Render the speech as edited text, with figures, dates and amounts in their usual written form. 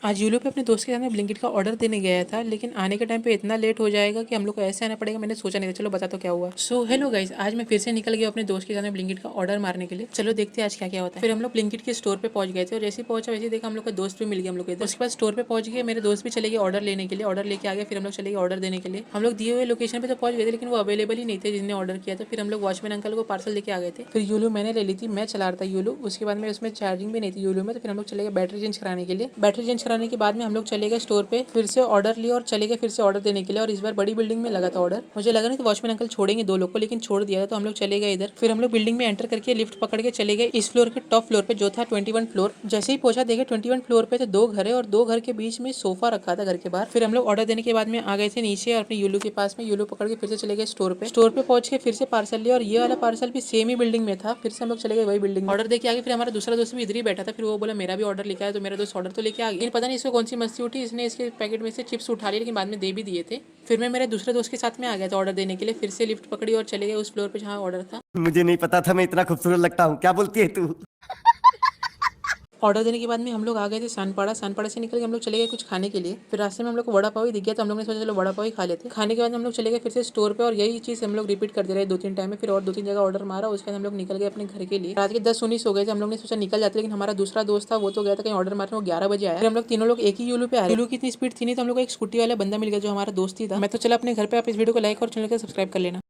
आज यूलो पे अपने दोस्त के साथ में ब्लिंकिट का ऑर्डर देने गया था, लेकिन आने के टाइम पे इतना लेट हो जाएगा कि हम लोग को ऐसे आना पड़ेगा। मैंने सोचा नहीं था। चलो बता तो क्या हुआ। सो हेलो गाइस, आज मैं फिर से निकल गया अपने दोस्त के साथ में ब्लिंकिट का ऑर्डर मारने के लिए। चलो देखते हैं आज क्या क्या होता है। फिर हम लोग ब्लिंकिट के स्टोर पे पहुंच गए थे और जैसे ही पहुंचा वैसे ही देखा हम लोग का दोस्त भी मिल गया हम लोग को। उसके बाद स्टोर पे पहुंच गए, मेरे दोस्त भी चले गए ऑर्डर लेने के लिए। ऑर्डर लेके आ गए, फिर हम लोग चले गए ऑर्डर देने के लिए। हम लोग दिए हुए लोकेशन पे तो पहुंच गए थे, लेकिन वो अवेलेबल ही नहीं थे जिसने ऑर्डर किया था। फिर हम लोग वॉचमैन अंकल को पार्सल लेके आ गए थे। फिर यूलो मैंने ले ली थी, मैं चला रहा था यूलो। उसके बाद में उसमें चार्जिंग भी नहीं थी यूलो में, तो फिर हम लोग चले गए बैटरी चेंज कराने के लिए। बैटरी चेंज कराने के बाद में हम लोग चले गए स्टोर पे, फिर से ऑर्डर लिया और चले गए फिर से ऑर्डर देने के लिए। और इस बार बड़ी बिल्डिंग में लगा था ऑर्डर। मुझे लगा नहीं कि वॉचमैन अंकल छोड़ेंगे दो लोग को, लेकिन छोड़ दिया था। तो हम लोग चले गए इधर। फिर हम लोग बिल्डिंग में एंटर करके लिफ्ट पकड़ के चले गए इस फ्लोर के टॉप फ्लोर पे, जो था 21 फ्लोर। जैसे ही पहुंचा देखे 21 फ्लोर पे तो दो घर है और दो घर के बीच में सोफा रखा था घर के बाहर। फिर हम लोग ऑर्डर देने के बाद में आ गए थे नीचे और अपने यूलू के पास में यूलू पकड़ के फिर से चले गए स्टोर पे। स्टोर पे पहुंच के फिर से पार्सल लिया और ये वाला पार्सल भी सेम ही बिल्डिंग में था। फिर से हम लोग चले गए वही बिल्डिंग में। ऑर्डर देके आगे फिर हमारा दूसरा दोस्त भी इधर ही बैठा था। फिर वो बोला मेरा भी ऑर्डर लेके आया, तो मेरा दोस्त ऑर्डर तो लेके आ गया। पता नहीं इसको कौन सी मस्ती उठी, इसने इसके पैकेट में से चिप्स उठा लिए, लेकिन बाद में दे भी दिए थे। फिर मैं मेरे दूसरे दोस्त के साथ में आ गया था ऑर्डर देने के लिए। फिर से लिफ्ट पकड़ी और चले गए उस फ्लोर पे जहाँ ऑर्डर था। मुझे नहीं पता था मैं इतना खूबसूरत लगता हूँ। क्या बोलती है तू? ऑर्डर देने के बाद में हम लोग आ गए थे सानपाड़ा। सानपाड़ा से निकल के हम लोग चले गए कुछ खाने के लिए। फिर रास्ते में हम लोग को वड़ा पाव ही दिख गया, तो हम लोग ने सोचा चलो वड़ा पाव ही खा लेते। खाने के बाद हम लोग चले गए फिर से स्टोर पे और यही चीज़ हम लोग रिपीट करते रहे 2-3 टाइम में। फिर और 2-3 जगह ऑर्डर मारा, उसके बाद हम लोग निकल गए अपने घर के लिए। रात के 10-19 हो गए थे। हम लोग ने सोचा निकल जाते, लेकिन हमारा दूसरा दोस्त था वो तो गया था कहीं ऑर्डर मारने, वो 11 बजे आया। फिर हम लोग तीनों लोग एक ही यूलू पे आए। यूलू की इतनी स्पीड थी नहीं, तो हम लोग को एक स्कूटी वाला बंदा मिल गया जो हमारा दोस्त ही था। मैं तो चला अपने घर पे। आप इस वीडियो को लाइक और चैनल को सब्सक्राइब कर लेना।